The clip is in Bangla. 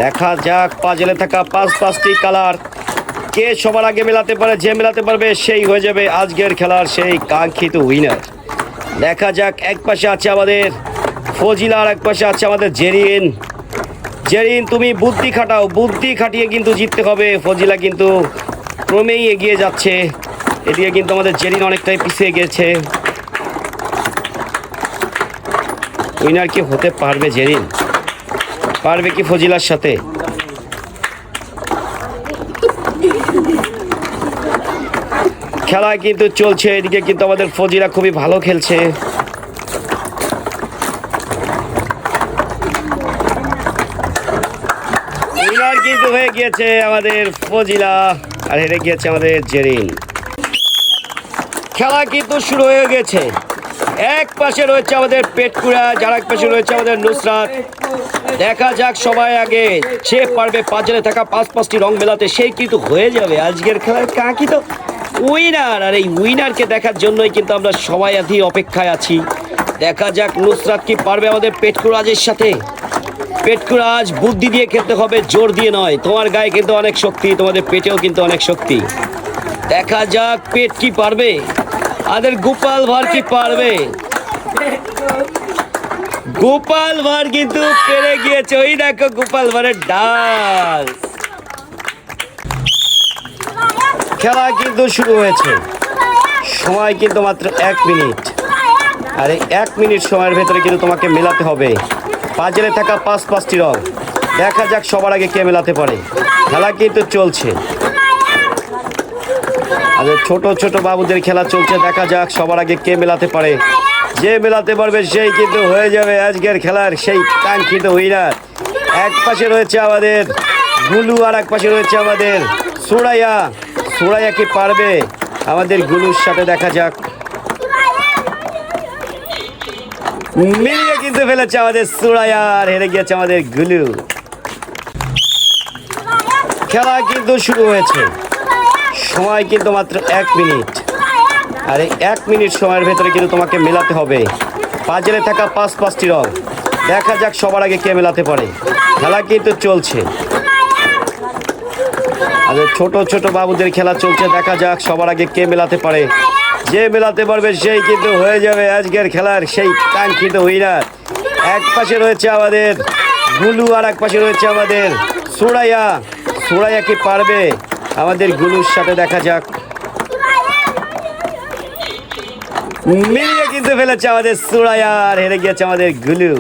দেখা যাক পাজলে থাকা পাঁচটি কালার কে সবার আগে মেলাতে পারে, যে মেলাতে পারবে সেই হয়ে যাবে আজকের খেলার সেই কাঙ্ক্ষিত উইনার। দেখা যাক, এক পাশে আছে আমাদের ফজিলা আর এক পাশে আছে আমাদের জেরিন। জেরিন তুমি বুদ্ধি খাটাও, বুদ্ধি খাটিয়ে কিন্তু জিততে হবে। ফজিলা কিন্তু ক্রমেই এগিয়ে যাচ্ছে, এদিকে কিন্তু আমাদের জেরিন অনেকটাই পিছিয়ে গেছে। উইনার কি হতে পারবে জেরিন? পারবে কি ফজিলার সাথে? খেলা কিন্তু চলছে, এদিকে কিন্তু আমাদের ফজিলা খুবই ভালো খেলছে। উইনার কিন্তু হয়ে গিয়েছে আমাদের ফজিলা আর হেরে গিয়েছে আমাদের জেরিন। খেলা কিন্তু শুরু হয়ে গেছে। এক পাশে রয়েছে আমাদের পেটকুড়া, যার এক পাশে রয়েছে আমাদের নুসরাত। দেখা যাক সবাই আগে যে পারবে পাঁচজনে থাকা পাঁচটি রং মেলাতে সেই কিন্তু হয়ে যাবে আজকের খেলার কাঙ্ক্ষিত উইনার। আর এই উইনারকে দেখার জন্যই কিন্তু আমরা সবাই অপেক্ষায় আছি। দেখা যাক নুসরাত কি পারবে আমাদের পেটকুড়াজের সাথে। পেটকুড়াজ বুদ্ধি দিয়ে খেলতে হবে, জোর দিয়ে নয়। তোমার গায়ে কিন্তু অনেক শক্তি, তোমাদের পেটেও কিন্তু অনেক শক্তি। দেখা যাক পেট কি পারবে, আমাদের গোপাল ভাঁড় কি পারবে। গোপাল ভাঁড় কিন্তু পেরে গিয়েছে, ওই দেখো গোপাল ভাঁড়ের ডান্স। খেলা কিন্তু শুরু হয়েছে, সময় কিন্তু মাত্র 1 মিনিট। আর এই 1 মিনিট সময়ের ভেতরে কিন্তু তোমাকে মেলাতে হবে পাজলে থাকা পাঁচটি রং। দেখা যাক সবার আগে কে মেলাতে পারে। খেলা কিন্তু চলছে, আগে ছোট ছোট বাবুদের খেলা চলছে। দেখা যাক সবার আগে কে মেলাতে পারে, যে মেলাতে পারবে সেই কিন্তু হয়ে যাবে আজকের খেলার সেই কাঙ্ক্ষিত উইনার। এক পাশে রয়েছে আমাদের গুলু আর এক পাশে রয়েছে আমাদের সুরাইয়া। সুরাইয়া কি পারবে আমাদের গুলুর সাথে? দেখা যাক, মিলিয়ে কিন্তু ফেলেছে আমাদের সুরাইয়া আর হেরে গিয়েছে আমাদের গুলু। খেলা কিন্তু শুরু হয়েছে, সময় কিন্তু মাত্র 1 মিনিট। আর এই 1 মিনিট সময়ের ভেতরে কিন্তু তোমাকে মেলাতে হবে পাজলে থাকা পাঁচটি রং। দেখা যাক সবার আগে কে মেলাতে পারে। খেলা কিন্তু চলছে, আগে ছোট ছোট বাবুদের খেলা চলছে। দেখা যাক সবার আগে কে মেলাতে পারে, যে মেলাতে পারবে সেই কিন্তু হয়ে যাবে আজকের খেলার সেই কাঙ্ক্ষিত উইনার। এক পাশে রয়েছে আমাদের গুলু আর এক পাশে রয়েছে আমাদের সুরাইয়া। সুরাইয়া কি পারবে আমাদের গুলুর সাথে? দেখা যাক, মিলিয়ে কিন্তু ফেলেছে আমাদের সুরাইয়া আর হেরে গিয়েছে আমাদের গুলু।